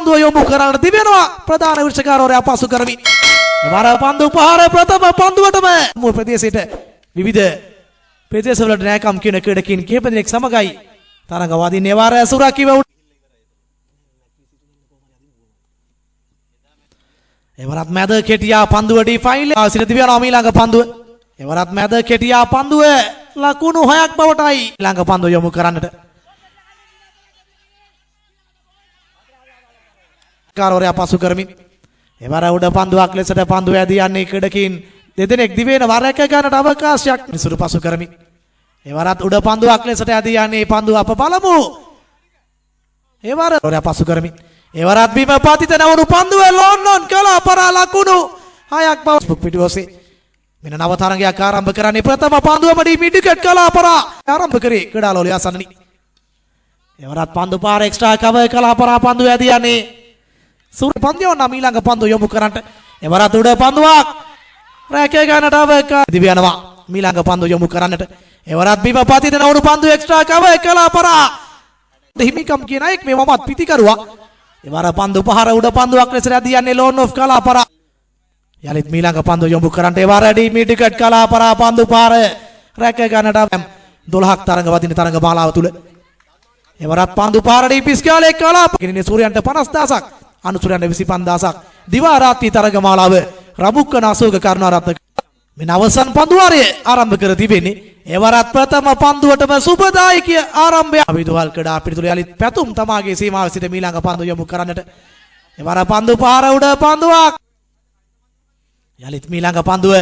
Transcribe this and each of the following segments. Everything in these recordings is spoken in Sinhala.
පන්දුව යොමු කරන්න තිබෙනවා ප්‍රධාන විශ්කාරවරයා පසු කරමින්. එවර පන්දු පහර ප්‍රථම පන්දුවටම මුල් ප්‍රදේශයට විවිධ ප්‍රදේශවලට නෑකම් කියන ක්‍රීඩකින් කිහිප දෙනෙක් සමගයි තරඟ වදින්නේ. එවර සුරකිව එවරත් මැද කෙටියා පන්දුව ඩිෆයිල් සිට තිබෙනවා ඊළඟ පන්දුව. එවරත් මැද කෙටියා පන්දුව ලකුණු 6ක් බවටයි ඊළඟ පන්දුව යොමු කරන්නට. කාරවරයා පසු කරමින් එවර උඩ පන්දුවක් ලෙසට පන්දුව ඇදී යන්නේ ක්‍රීඩකින් දෙදෙනෙක් දිවෙන වර එක ගන්නට අවකාශයක් නිසුරු පසු කරමින්. එවරත් උඩ පන්දුවක් ලෙසට ඇදී යන්නේ පන්දුව අප බලමු. එවර පසු කරමින් එවරත් බිම පතිත නවුණු පන්දුව ලොන්නොන් කළා පරා ලකුණු 6ක් බව පිටුවසේ මෙන්න නව තරගයක් ආරම්භ කරන්නේ ප්‍රථම පන්දුවම ඩිමිටිකට් කළා පරා ආරම්භ කරේ ක්‍රීඩාලෝලිය ආසන්නනි. එවරත් පන්දු පාර එක්ස්ට්‍රා කවර් කළා පරා පන්දුව ඇදී යන්නේ සූර්ය පන්දියව නම් ඊළඟ පන්දුව යොමු කරන්නට. එවරත් උඩ පන්දුවක් රැකේ ගන්නට අවකාශ දිව්‍යනවා ඊළඟ පන්දුව යොමු කරන්නට. එවරත් බිම පතිත නවුණු පන්දුව එක්ස්ට්‍රා කවර් කළා පරා හිමිකම් කියන එක් මේ මමත් පිටිකරුවා. එවර පන්දු පහර උඩ පන්දුවක් ලෙස ඇදී යන්නේ ලෝන් ඔෆ් කලාපරා. යලිත් ඊළඟ පන්දුව යොමු කරන්නට. එවර ඩිමිටිකට් කලාපරා පන්දු පාර රැක ගන්නට 12ක් තරඟ වදින තරඟ මාලාව තුල. එවරත් පන්දු පාර ඩිපිස්කාලේ කලාප කිනේ සූර්යයන්ට 50000ක් අනුසූර්යයන්ට 25000ක් දිවා රාත්‍රී තරඟ මාලාව රබුක්කන අශෝක කරුණාරත්න මෙන්න අවසන් පන්දුවාරය ආරම්භ කර තිබෙන්නේ. එවරත් ප්‍රථම පන්දුවටම සුබදායකය ආරම්භය අවිදුවල් ක්‍රීඩා පිටුල යලිත් පැතුම් තමාගේ සීමාව සිට ඊළඟ පන්දුව යොමු කරන්නට. එවර පන්දු පාර උඩ පන්දුවක් යලිත් ඊළඟ පන්දුව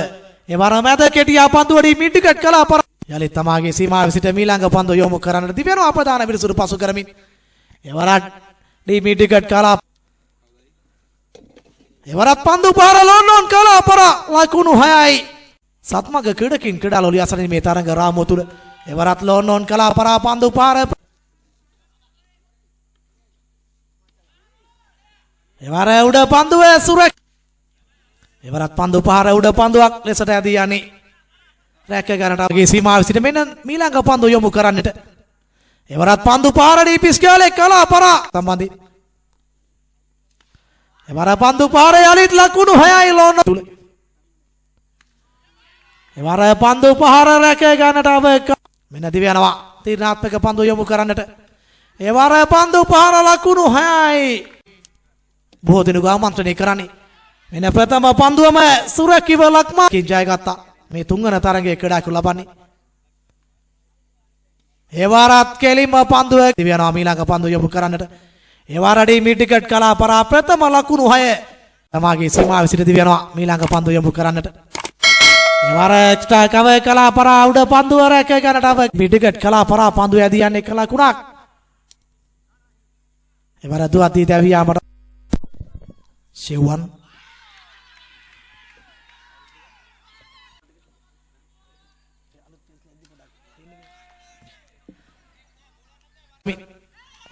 එවර මැද කෙටියා පන්දුවදී මිඩ්ටිකට් කළා පර යලිත් තමාගේ සීමාව සිට ඊළඟ පන්දුව යොමු කරන්නට තිබෙනවා අපදාන පිරිසුදු පසු කරමින්. එවරත් දී මිඩ්ටිකට් කළා එවරත් පන්දු පාර ලොන්නොන් කළා පර ලකුණු 6යි. සත්මග ක්‍රීඩකින් ක්‍රීඩාලෝලිය ආසන්නයේ මේ තරඟ රාමුව තුල එවරත් ලොන්නොන් කළා පරා පන්දු පාර එවර උඩ පන්දුව සුරක් එවරත් පන්දු පාර උඩ පන්දුවක් ලෙසට ඇදී යන්නේ රැක ගන්නට අවගේ සීමාව සිට මෙන්න ඊළඟ පන්දුව යොමු කරන්නට. එවරත් පන්දු පාර ඩිපිස්කාලේ කළා පරා සම්බන්ධයි. එවර පන්දු පාර යලිත් ලකුණු 6යි ලොන්න තුල. එවර පන්දු පහර රැක ගන්නට අවකාශ මෙන්න දිව්‍යනවා තීරණාත්මක පන්දු යොමු කරන්නට. එවර පන්දු පහර ලකුණු 6යි. බොහෝ දිනක ආමන්ත්‍රණය කරන්නේ මෙන්න ප්‍රථම පන්දුවම සුරකිව ලක්මා ජය ගත්තා. මේ තුන්වන තරගයේ ක්‍රීඩාකරු ලබන්නේ. එවරත් කෙලින්ම පන්දුව දිව්‍යනවා ඊළඟ පන්දුව යොමු කරන්නට. එවරදී මිඩ්ටිකට් කළා පරා ප්‍රථම ලකුණු 6 තමාගේ සීමාව සිට දිව්‍යනවා ඊළඟ පන්දුව යොමු කරන්නට. එවර එක්ස්ට්‍රා කවර් කළා පරා උඩ පන්දුව රැක ගන්නට අව මිඩ්ටිකට් කළා පරා පන්දුව ඇදී යන්නේ ලකුණක්. එවර දුවදී දැවියාමට ෂෙවන්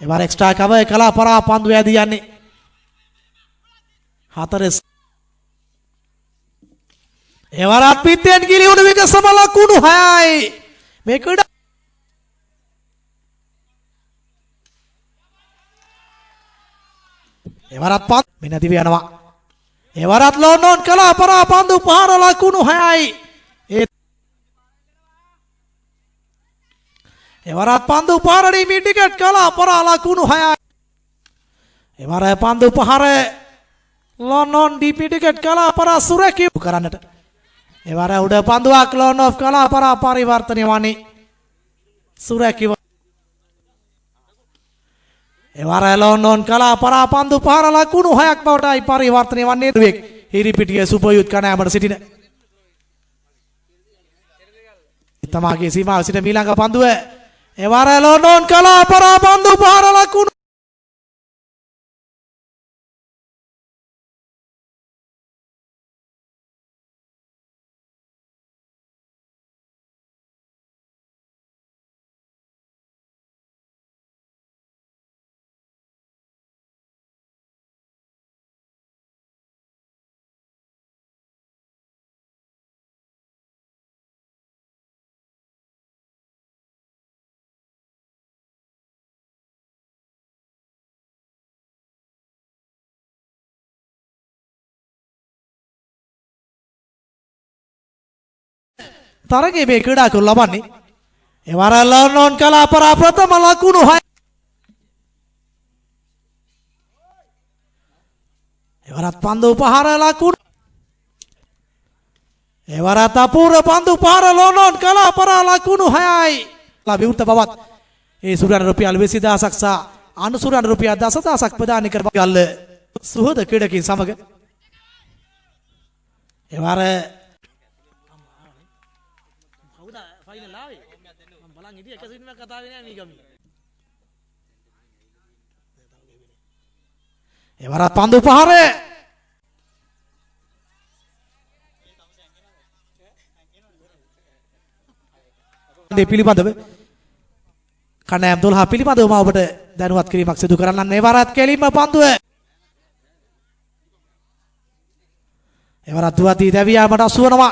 එවර එක්ස්ට්‍රා කවර් කළා පරා පන්දුව ඇදී යන්නේ 4 එවරත් පිටෙන් ගිලිහුණු විගසම ලකුණු 6යි. මේ ක්‍රීඩා එවරත් පන්දු මෙන්න දිව යනවා. එවරත් ලොන්නොන් කළා පරා පන්දු පහර ලකුණු 6යි. එවරත් පන්දු පාරදී මිඩ්ටිකට් කළා පරා ලකුණු 6යි. එවර පන්දු පහර ලොන්නොන් ඩිමිටිකට් කළා පරා සුරකිව කරන්නට. එවර උඩ පන්දුවක් ලොන් ඔෆ් කළා පරා පරිවර්තනය වන්නේ සුරකිව. එවර ලොන්නොන් කළා පරා පන්දු පහර ලකුණු 6ක් බවටයි පරිවර්තනය වන්නේ. දුවෙක් හිරිපිටිය සුපර්යුත් කණෑමට සිටින තමාගේ සීමාව සිට ඊළඟ පන්දුව එවර ලොන්නොන් කළා පරා පන්දු පහර ලකුණු තරගයේ මේ ක්‍රීඩා කරනු ලබන්නේ. එවර ලොන්ඩන් කලාපරා ප්‍රථම ලකුණු 6. එවරත් පන්දු පහර ලකුණු. එවරත් අපූර්ව පන්දු පහර ලොන්ඩන් කලාපරා ලකුණු 6යි. විවෘත බවත් ඒ සුරන් රුපියල් 20000ක් සහ අනුසුරන් රුපියල් 10000ක් ප්‍රදාන කර ගල්ල සුහද ක්‍රීඩකින් සමග එවර එවරත් පන්දු පහර පිළිබඳව කණ්ඩායම් 12 පිළිබඳව මම ඔබට දැනුවත් කිරීමක් සිදු කරන්න. එවරත් කෙලින්ම පන්දුව එවරත් දුවදී දැවියාමට අසුවනවා.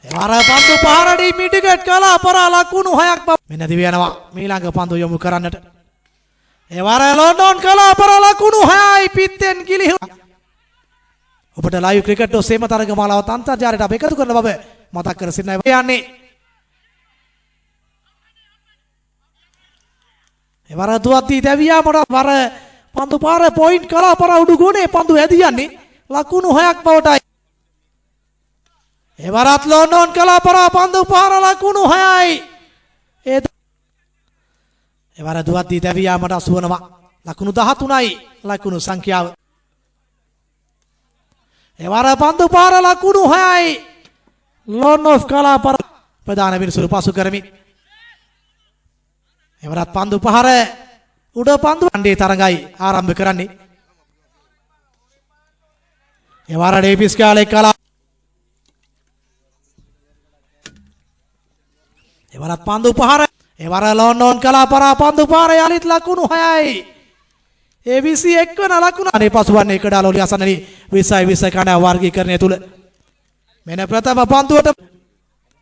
එවර පන්දු පහරදී මිටිකට් කලාපරා ලකුණු 6ක් මෙන්න දිව යනවා. මීළඟ පන්දු යොමු කරන්නට එවර ලොන්ඩන් කලාපරා ලකුණු 6යි පිත්තෙන් ගිලිහුණා. ඔබට ලයිව් ක්‍රිකට් ඔස්සේම තරග මාලාවත් අන්තර්ජාලයට අප එකතු කරන බව මතක් කර සිටිනවා. යන්නේ එවර දුවදී දැවියාමට වර පන්දු පාර පොයින්ට් කලාපරා උඩු ගෝනේ පන්දු ඇදී යන්නේ ලකුණු 6ක් බවටයි. එවරත් ලොන්ඩන් කලාපරා පන්දු පාර ලකුණු 6යි. එවර දුවදී දැවියාමට අසුවනවා. ලකුණු 13යි ලකුණු සංඛ්‍යාව. එවර පන්දු පාර ලකුණු 6යි. ලොන්ඩන් කලාපරා ප්‍රධාන විනිසුරු පසු කරමින් එවරත් පන්දු පහර උඩ පන්දු අණ්ඩේ තරඟයි ආරම්භ කරන්නේ. එවර ඩේවිස් කාලේ කලා එවරත් පන්දු පහර එවර ලොන්ඩන් කලාපරා පන්දු පහර යලිත් ලකුණු 6යි. ඒ 21 වන ලකුණ අනේ පසුවන්නේ කඩාලෝලි අසන්නනි 20 කණ්ඩායම් වර්ගීකරණය තුල මෙන්න ප්‍රථම පන්දුවට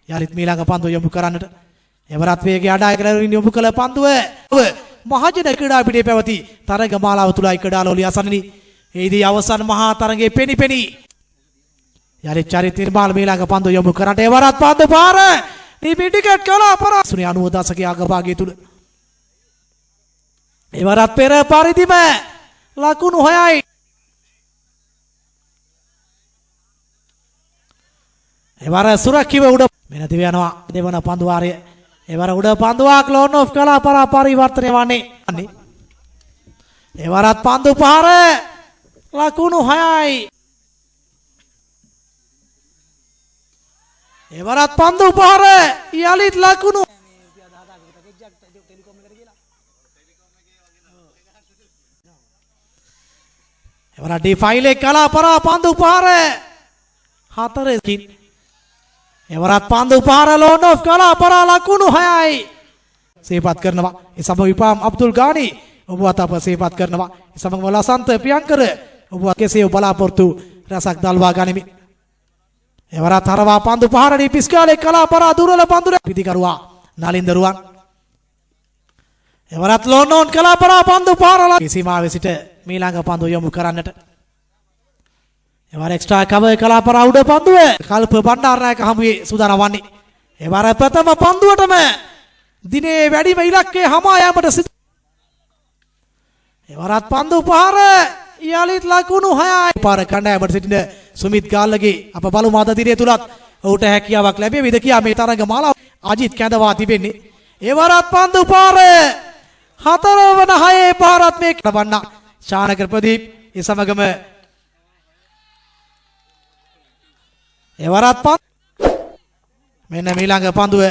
යලිත් මීළඟ පන්දුව යොමු කරන්නට එවරත් වේගය අඩාය කරමින් යොමු කළ පන්දුව මහජන ක්‍රීඩා පිටේ පැවති තරග මාලාව තුලයි කඩාලෝලි අසන්නනි. එහිදී අවසන් මහා තරගයේ පෙනිපෙනි යලිත් චරිත නිර්මාල මීළඟ පන්දුව යොමු කරන්නට එවරත් පන්දු පාර ටිකට් කලාපරා 90 දශකයේ අගභාගය තුල එවරත් පෙර පරිදිම ලකුණු 6යි. එවර සුරකිව උඩ මෙන්න දිව යනවා දෙවන පන්දු වාරය. එවර උඩ පන්දුවක් ලොන්ඩන් කලාපරා පරිවර්තනය වන්නේ. එවරත් පන්දු පහර ලකුණු 6යි. එවරත් පන්දු පහර යලිත් ලකුණු එවරත් ඩිෆයිලේ කලාපරා පන්දු පහර 4කින් එවරත් පන්දු පහර ලොන්ඩන් කලාපරා ලකුණු 6යි. සේපත් කරනවා ඒ සමග විපාම් අබ්දුල් ගානි ඔබ අතප සේපත් කරනවා. ඒ සමග ලසන්ත ප්‍රියංකර ඔබ කෙසේ බලාපොරොත්තු රසක් දල්වා ගනිමි. එවරත් හරවා පන්දු පහරදී පිස්කාලේ කලාපරා දුර්වල පන්දුර පිටිකරුවා නලින් දරුවන්. එවරත් ලොන්ඩන් කලාපරා පන්දු පහරලා සීමාවේ සිට මීළඟ පන්දු යොමු කරන්නට එවර එක්ස්ට්‍රා කවර් කලාපරා උඩ පන්දුව කල්ප බණ්ඩාරනායක හමුවේ සූදානම් වන්නේ. එවර ප්‍රථම පන්දුවටම දිනේ වැඩිම ඉලක්කය හමා යාමට සිදු. එවරත් පන්දු පහර යලිත් ලකුණු 6යි. පාර කණ්ඩායමට සිටින සුමිත් ගාල්ලගේ අප බලමු අද දිනේ තුලත් ඔහුට හැකියාවක් ලැබෙවිද කියා මේ තරඟ මාලාව අජිත් කැඳවා තිබෙන්නේ. එවරත් පන්දු පාර 4 වන 6 පාරත් මේ කරවන්න ශානකර ප්‍රදීප් ඒ සමගම එවරත් මෙන්න මීළඟ පන්දුව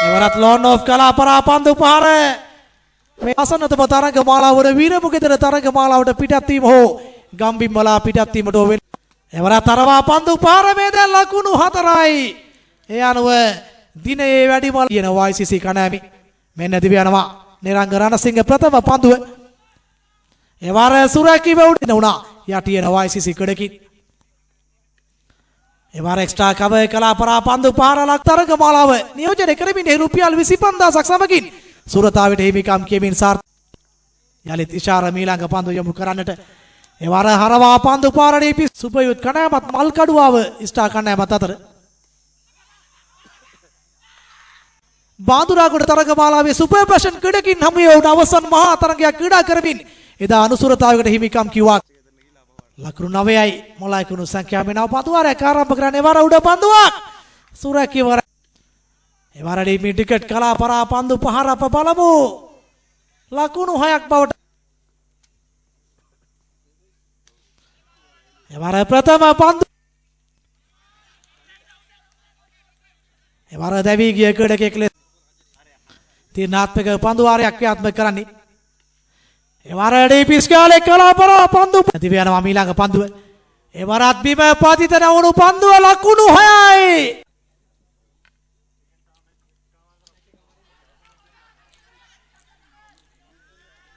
එවරත් ලොන්ඩන් කලාපරා පන්දු පහර මේ අසන්නතම තරඟ මාලාවල වීරමුගෙදර තරඟ මාලාවට පිටත් වීම හෝ ගම්බිම්බලා පිටත් වීමට ඕ වෙන එවරත් අරවා පන්දු පාර මේ දැන් ලකුණු 4යි. ඒ අනුව දිනේ වැඩිම කියන YCC කණ්ඩායම මෙන්න දිව යනවා නිරංග රණසිංහ ප්‍රථම පන්දුව එවර සුරකිව උඩ වුණා යටියන YCC කඩකින් එවර එක්ස්ට්‍රා කවර් කලාපරා පන්දු පාර ලක් තරඟ මාලාව නියෝජනය කරමින් රුපියල් 25000ක් සමගින් සුරතාවට හිමිකම් කියමින් යලිත් ඉෂාර මීළඟ පන්දු යොමු කරන්නට එවර හරවා පන්දු පාරදී පිස් සුපයුත් කණෑමත් මල් කඩුවාව ස්ටාර් කණෑමත් අතර බාඳුරාගොඩ තරගමාලාවේ සුපර් පැෂන් ක්‍රීඩකින් හමුවේ වුණ අවසන් මහා තරගයක් ක්‍රීඩා කරමින් එදා අනුසුරතාවයකට හිමිකම් කිව්වා. ලකුණු 9යි මොලයිකුණු සංඛ්‍යාවේ නව පන්දුවාරයක් ආරම්භ කරන්නේ එවර උඩ පන්දුවක් සුරකිවර එවරදී මේ ටිකට් කලා පරා පන්දු පහර අප බලමු ලකුණු 6ක් බවට එවර ප්‍රථම පන්දු එවර දැවි ගිය ක්‍රීඩකයෙක් ලෙස තීරණාත්මක පන්දු වාරයක් ක්‍රියාත්මක කරන්නේ එවරදී පිස්කාලේ කලා පරා පන්දු දිව යනවා ඊළඟ පන්දුව එවරත් බිම පතිත නවුණු පන්දුව ලකුණු 6යි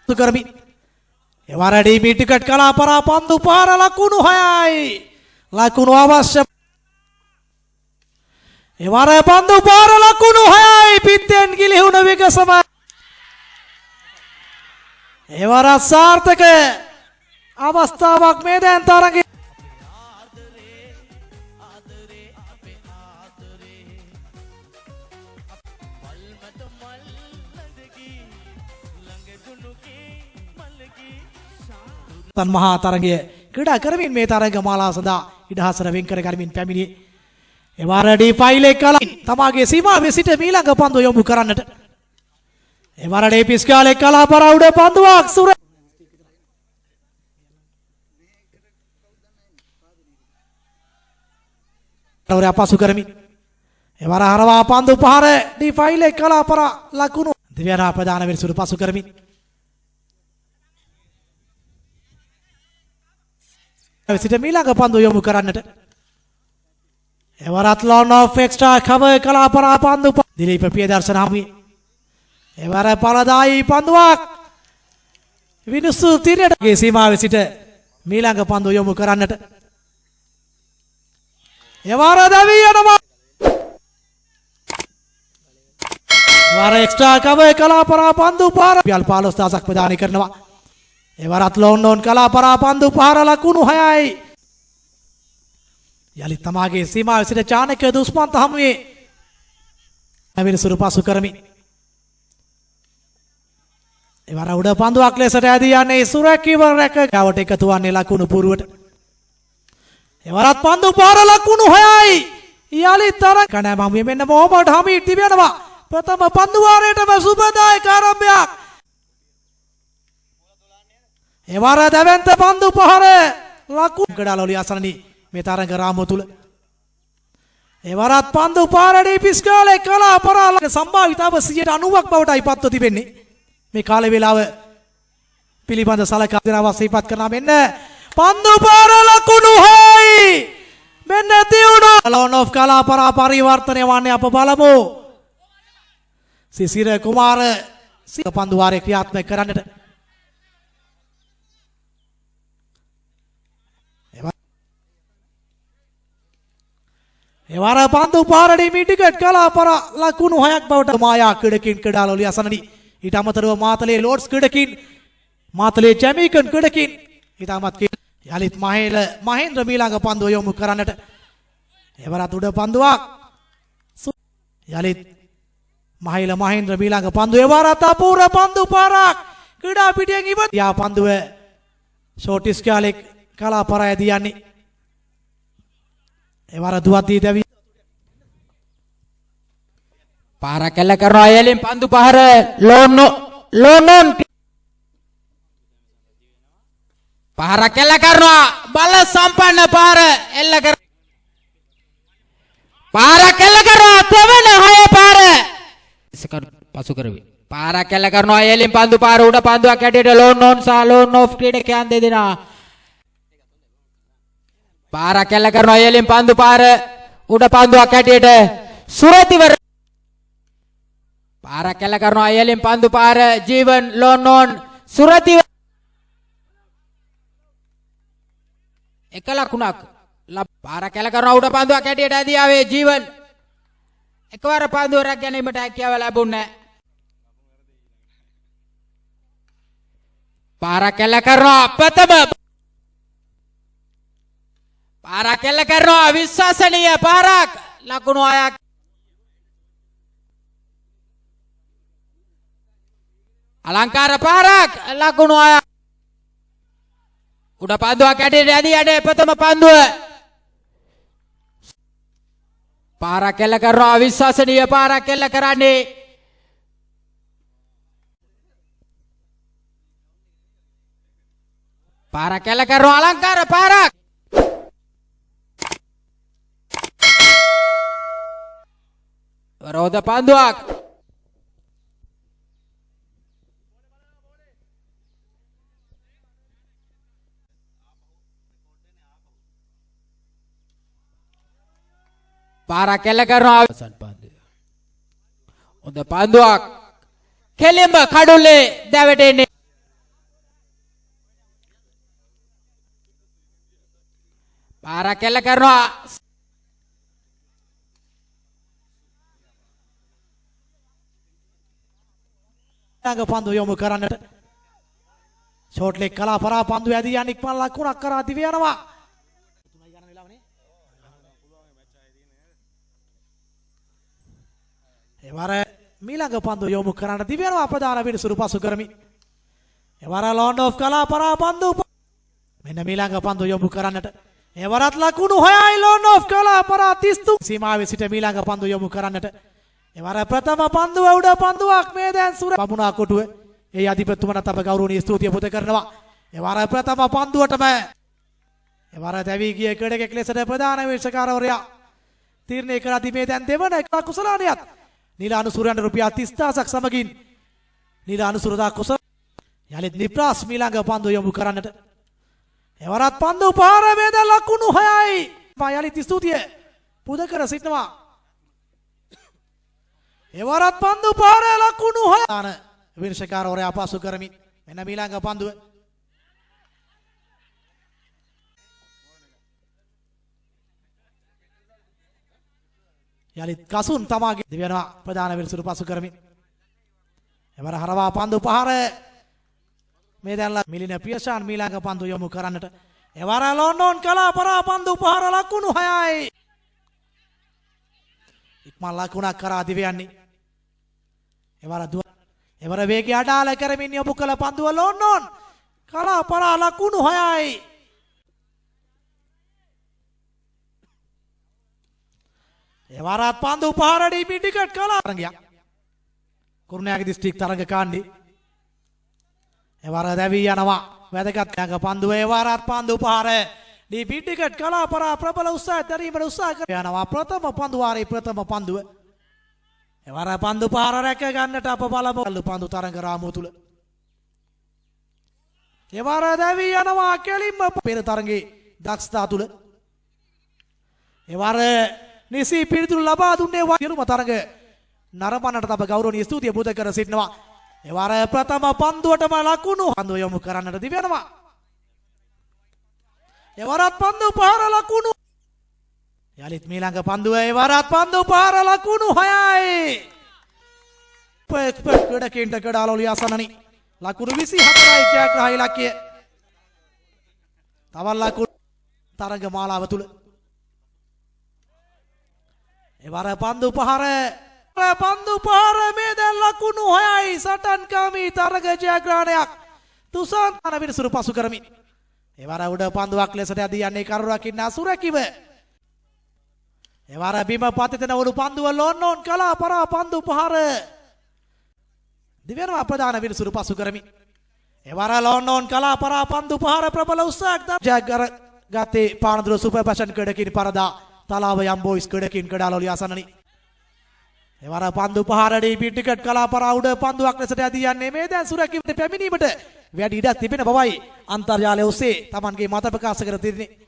කරමි එවරදී මේ ටිකට් කලා පරා පන්දු පාර ලකුණු 6යි ලකුණු අවශ්‍ය එවර පන්දු පාර ලකුණු 6යි පිටෙන් ගිලිහුණ විගසම එවර සාර්ථක අවස්ථාවක් මේ දැන් තරගයේ තන් මහා තරගය ක්‍රීඩා කරමින් මේ තරග මාලාව සඳහා ඉඩහසර වෙන් කර ගනිමින් පැමිණි එවරදී ෆයිල් එක කලින් තමාගේ සීමාවේ සිට ඊළඟ පන්දුව යොමු කරන්නට එවරදී පිස්කාලේ කලා පරා උඩ පන්දුවක් සුර තවර අපසු කරමින් එවර හරවා පන්දු පහර දී ෆයිල් එක කලා පරා ලකුණු දිව්‍යනා ප්‍රධාන විරසුරු පසු කරමින් සිට ඊළඟ පන්දුව යොමු කරන්නට එවරත් ලොන් ඔෆ් එක්ස්ට්‍රා කවර් කලා පරා පන්දු දිලීප පියදර්ශන හමුවේ එවර පළදායි පන්දුවක් විනුසු තිරයටගේ සීමාවේ සිට ඊළඟ පන්දුව යොමු කරන්නට එවර දවි යනවා එවර එක්ස්ට්‍රා කවර් කලා පරා පන්දු පාර 15000ක් ප්‍රදානය කරනවා එවරත් ලොන්ඩන් කලා පරා පන්දු පාර ලකුණු 6යි යලි තමාගේ සීමාවේ සිට චානක දුස්මන්ත හමුවේ විරසුරු පසු කරමි එවර උඩ පන්දුවක් ලෙසට ඇදී යන්නේ සුරකිවර රැක ගාවට එකතු වන්නේ ලකුණු පුරුවට එවරත් පන්දු පාර ලකුණු 6යි යලි තරග කණෑම හමුවේ මෙන්න මොහමඩ් හමීඩ් තිබෙනවා ප්‍රථම පන්දු වාරයටම සුබදායක ආරම්භයක් එවර දැවැන්ත පන්දු පහර ලකුණු ගඩාලෝලි අසනනි මේ තරග රාමුව තුල එවරත් පන්දු පාරදී පිස්කාලේ කලා පරාලක සම්භාවිතාව 90ක් බවටයි පත්ව තිබෙන්නේ මේ කාල වේලාව පිළිබඳ සලකා දෙන අවස්ථීපත් කරනා මෙන්න පන්දු පාර ලකුණු 6යි මෙන්න තියුණා ලොන් ඔෆ් කලා පරා පරිවර්තනය වන්නේ අප බලමු සිසිර කුමාර පන්දු වාරය ක්‍රියාත්මක කරන්නට එවර පන්දු පාරදී මේ ටිකට් කලා පරා ලකුණු 6ක් බවට මායා ක්‍රීඩකින් ක්‍රීඩාලෝලිය අසනනි ඊට අමතරව මාතලේ ලෝඩ්ස් ක්‍රීඩකින් මාතලේ ජැමයිකන් ක්‍රීඩකින් ඊටමත් යලිත් මහේන්ද්‍ර මීළඟ පන්දුව යොමු කරන්නට එවරත් උඩ පන්දුවක් යලිත් මහේන්ද්‍ර මීළඟ පන්දුව එවරත් අපූර්ව පන්දු පාරක් ක්‍රීඩා පිටියෙන් ඉවත් යා පන්දුව ෂෝටිස් කාලේ කලා පරා ඇදී යන්නේ එවර දුවද්දී දැවි පාර කැල්ල කරනවා එලින් පන්දු පහර ලෝනොන් පාර කැල්ල කරනවා බල සම්පන්න පාර එල්ල කර පාර කැල්ල කරනවා තෙවන 6 පාර පසු කරවි පාර කැල්ල කරනවා එලින් පන්දු පාර උඩ පන්දුවක් ඇටියට ලෝනොන් සහ ලෝන් ඔෆ් ක්‍රීඩකයන් දෙදෙනා පාර කැල්ල කරනවා එලින් පන්දු පාර උඩ පන්දුවක් ඇටියට සුරතිවර පාර කැල්ල කරනවා එලින් පන්දු පාර ජීවන් ලොන්නෝන් සුරතිවර එක ලකුණක් පාර කැල්ල කරනවා උඩ පන්දුවක් ඇටියට ඇදී ආවේ ජීවන් එකවර පන්දුව රැක ගැනීමට හැකියාව ලැබුණේ පාර කැල්ල කරනවා ප්‍රථම පාරක් එල්ල කරනවා විශ්වාසනීය පාරක් ලකුණු 6ක් අලංකාර පාරක් ලකුණු 6ක් උඩ පන්දුවක් ඇටේ යදී යන්නේ ප්‍රථම පන්දුව පාරක් එල්ල කරනවා විශ්වාසනීය පාරක් එල්ල කරන්නේ පාරක් එල්ල කරනවා අලංකාර පාරක් වරෝධ පන්දුවක් පාරක් එල්ල කරනවා අවසන් පන්දුව හොඳ පන්දුවක් කෙලින්ම කඩුල්ලේ දැවටෙන්නේ පාරක් එල්ල කරනවා ළඟ පන්දු යොමු කරන්නට ෂෝට් ලෙග් කලා පරා පන්දු ඇදී යන ඉක්මන් ලකුණක් කරා දිව යනවා එවර මීළඟ පන්දු යොමු කරන්න දිව යනවා ප්‍රධාන විනිසුරු පසු කරමි එවර ලොන්ඩ් ඔෆ් කලා පරා පන්දු මෙන්න මීළඟ පන්දු යොමු කරන්නට එවරත් ලකුණු 6යි ලොන්ඩ් ඔෆ් කලා පරා 33 සීමාවේ සිට මීළඟ පන්දු යොමු කරන්නට එවර ප්‍රථම පන්දුව උඩ පන්දුවක් මේ දැන් සුර බමුණා කොටුව ඒ අධිපතිතුමනත් අප ගෞරවනීය ස්තුතිය පුද කරනවා එවර ප්‍රථම පන්දුවටම එවර දැවි ගිය ක්‍රීඩකෙක් ලෙසට ප්‍රධාන විශ්කාරවරයා තීරණය කර තිබේ දැන් දෙවන කුසලානියත් නිල අනුසුරයන්ට රුපියල් 30000ක් සමගින් නිල අනුසුරදා කුසල යලිත් නිප්‍රාස් මීළඟ පන්දුව යොමු කරන්නට එවරත් පන්දු පාර මේ දැන් ලකුණු 6යි යලිත් ස්තුතිය පුද කර සිටනවා එවරත් පන්දු පාර ලකුණු 6 විනිශ්චයකාරවරයා පසු කරමින් මෙන්න මීළඟ පන්දුව යලිත් කසුන් තමාගේ දිවනවා ප්‍රධාන විනිසුරු පසු කරමින් එවර හරවා පන්දු පහර මේ දැන්ලා මිලින පියෂාන් මීළඟ පන්දු යොමු කරන්නට එවර ලොන්ඩන් කලා පරා පන්දු පහර ලකුණු 6යි ඉක්මන් ලකුණක් කරා දිව යන්නේ එවර වේගය අඩාල කරමින් යොමු කළ පන්දුව ලොන්ඩන් කලා පරා ලකුණු 6යි එවරත් පන්දු පහරට ඉමිටිකට් කලා තරගයක් කුරුණෑගල දිස්ත්‍රික් තරග කාණ්ඩේ එවර දැවී යනවා වැදගත් ළඟ පන්දුව එවරත් පන්දු පහර ඩිපිටිකට් කලා පරා ප්‍රබල උත්සාහය දැරීමට උත්සාහ කර යනවා ප්‍රථම පන්දු වාරයේ ප්‍රථම පන්දුව එවර පන්දු පහර රැක ගන්නට අප බලමු පන්දු තරඟ රාමුව තුල එවර දැවී යනවා කෙලින්ම පෙර තරඟේ දක්ෂතා තුල එවර නිසි පිළිතුරු ලබා දුන්නේ සියලුම තරඟ නරඹන්නට අප ගෞරවනීය ස්තුතිය පුද කර සිටිනවා එවර ප්‍රථම පන්දුවටම ලකුණු පන්දුව යොමු කරන්නට දිව යනවා එවරත් පන්දු පහර ලකුණු යලිත් මීළඟ පන්දුව එවරත් පන්දු පහර ලකුණු 6යි එක්ස්පර්ට් ක්‍රීඩකයන්ට කඩාලෝලිය අසන්නනි ලකුණු 24යි ජයග්‍රහ ඉලක්කය තවත් ලකුණු තරඟ මාලාව තුල එවර පන්දු පහර මේ දැන් ලකුණු 6යි සටන්කාමී තරඟ ජයග්‍රහණයක් තුසාන් තන විනිසුරු පසු කරමින් එවර උඩ පන්දුවක් ලෙසට යදී යන්නේ කරුණකින් අසුරකිව එවර බිම පතිතන වුණු පන්දුව ලොන්ඩන් කලා පරා පන්දු පහර දිවෙනවා ප්‍රධාන විනිසුරු පසු කරමින් එවර ලොන්ඩන් කලා පරා පන්දු පහර ප්‍රබල උත්සාහයක් ජයගත්තේ පානදුර සුපර් පැෂන් ක්‍රීඩකින් පරදා තලාව යම් බොයිස් ක්‍රීඩකින් කඩාලෝලිය අසන්නනි එවර පන්දු පහරදී පිටිකට් කලා පරා උඩ පන්දුවක් ලෙසට යදී යන්නේ මේ දැන් සුරකිවට පැමිණීමට වැඩි ඉඩක් තිබෙන බවයි අන්තර්ජාලය ඔස්සේ Tamanගේ මත ප්‍රකාශ කර තිබෙන්නේ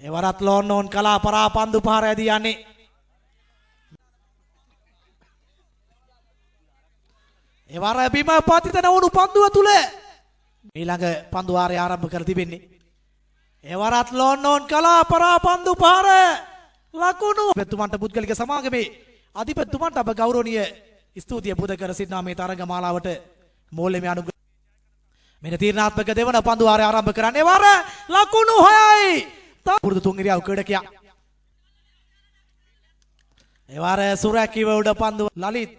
එවරත් ලොන්ඩන් කලා පරා පන්දු පහර යදී යන්නේ එවර බිම පතිතන වුණු පන්දුව තුල ඊළඟ පන්දු වාරය ආරම්භ කර තිබෙන්නේ එවරත් ලොන්ඩන් කලා පරා පන්දු පහර ලකුණු අධිපතිතුමන්ට පුද්ගලික සමාගමේ අධිපතිතුමන්ට අප ගෞරවනීය ස්තුතිය පුද කර සිටිනා මේ තරඟ මාලාවට මූල්‍යමය අනුග්‍රහ මෙන්න තීරණාත්මක දෙවන පන්දු වාරය ආරම්භ කරන්නේ වර ලකුණු 6යි. පුරුදු තුන් ඉරියව් ක්‍රීඩකයා. ඒ වාර සුරැකිව උඩ පන්දු ලලිත්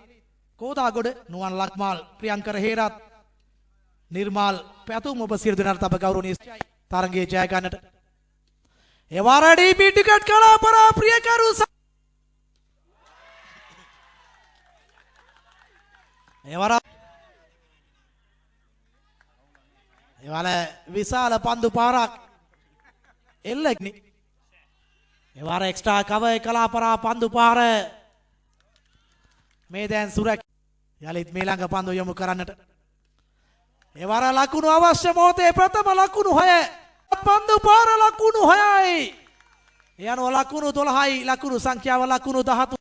කෝදාගොඩ නුවන් ලක්මාල් ප්‍රියංකර හේරත් නිර්මාල් පැතුම් ඔබ සියලු දෙනාට අප ගෞරවනීය තරගයේ ජය ගන්නට. ඒ වාර ඩීපී ටිකට් කලාපරා ප්‍රියකරු එවල විශාල පන්දු පාරක් එල්ලෙක්නි. එවාර එක්ස්ට්‍රා කවර් කලාපරා පන්දු පාර මේ දැන් සුරැක යලිත් මේ ළඟ පන්දු යොමු කරන්නට. එවාර ලකුණු අවශ්‍ය මොහොතේ ප්‍රථම ලකුණු 6 පන්දු පාර ලකුණු 6යි. ඒ අනුව ලකුණු 12යි ලකුණු සංඛ්‍යාව ලකුණු 13.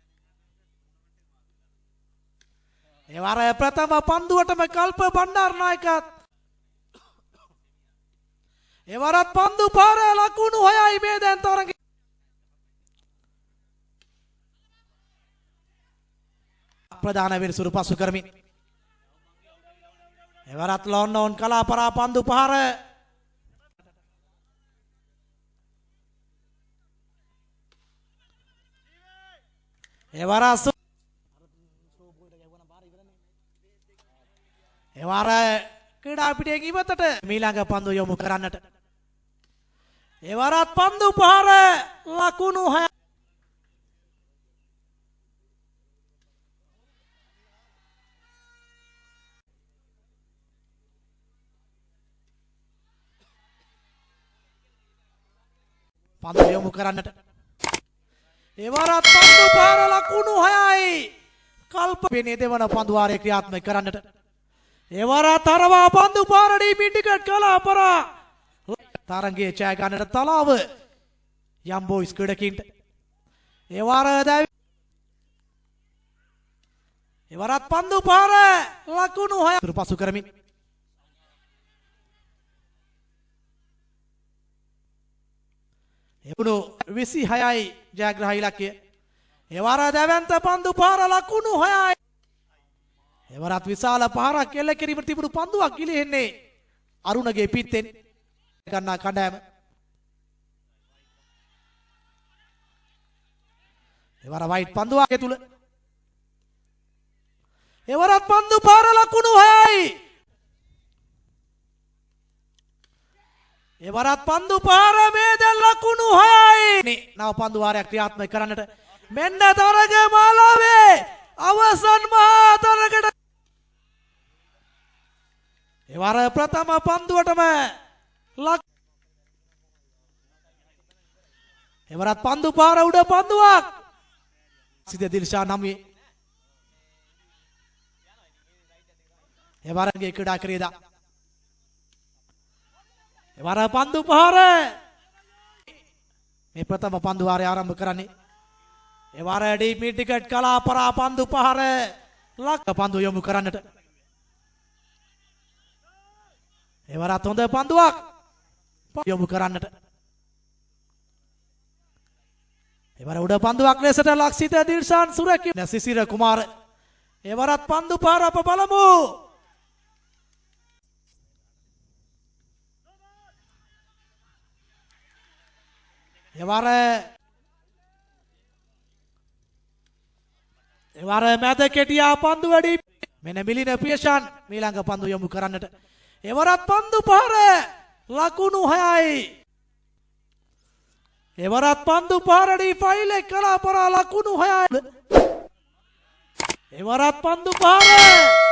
එවාර ප්‍රථම පන්දුවටම කල්ප බණ්ඩාරනායකත් එවරත් පන්දු පාර ලකුණු 6යි මේ දැන් තරග ප්‍රධාන විරසුරු පසු කරමින් එවරත් ලොන්නෝන් කලාපරා පන්දු පාර එවර ක්‍රීඩා පිටියෙන් ඉවතට මීළඟ පන්දු යොමු කරන්නට. එවරත් පන්දු පාර ලකුණු 6 පන්දු යොමු කරන්නට. එවරත් පන්දු පාර ලකුණු 6යි කල්ප වෙනේ දෙවන පන්දු වාරය ක්‍රියාත්මක කරන්නට. එවරත් තරවා පන්දු පාර ඩීපී ටිකට් කලාපරා තරගයේ ජය ගන්නට තලාව යම් බොයිස් ක්‍රීඩකින්ට. එවරත් පන්දු පාර ලකුණු 6 පසු කරමින් එවුණු 26යි ජයග්‍රහ ඉලක්කය. එවර දැවැන්ත පන්දු පාර ලකුණු 6යි. එවරත් විශාල පාරක් එල්ල කිරීමට තිබුණු පන්දුවක් ගිලිහෙන්නේ අරුණගේ පිටෙන් ගන්නා කණ්ඩායම. එවර වයිට් පන්දුවක් තුල එවරත් පන්දු පාර ලකුණු 6යි. එවරත් පන්දු පාර මේ දැන් ලකුණු 6යි. නව පන්දු වාරයක් ක්‍රියාත්මක කරන්නට මෙන්න තරග මාලාවේ අවසන් මහා තරගට එවර ප්‍රථම පන්දුවටම එවරත් පන්දු පාර උඩ පන්දුවක් සිද දිල්ෂා නම්වේ එවරගේ ක්‍රීඩා ක්‍රීඩා එවර පන්දු පාර මේ ප්‍රථම පන්දු වාරය ආරම්භ කරන්නේ. එවර ඩීපී ටිකට් කලාපරා පන්දු පාර ලක් පන්දු යොමු කරන්නට. එවරත් හොඳ පන්දුවක් යොමු කරන්නට. එවර උඩ පන්දුවක් ලෙසට ලක්ෂිත දිල්ෂාන් සුරකි සිසිර කුමාර. එවරත් පන්දු පාර අප බලමු. එවර මැද කෙටියා පන්දු වැඩි මෙන්න මිලින පියෂාන් මීළඟ පන්දු යොමු කරන්නට. එවරත් පන්දු පාර ලකුණු 6යි. එවරත් පන්දු පාරදී ෆයිල් එක කලාපරා ලකුණු 6යි. එවරත් පන්දු පාර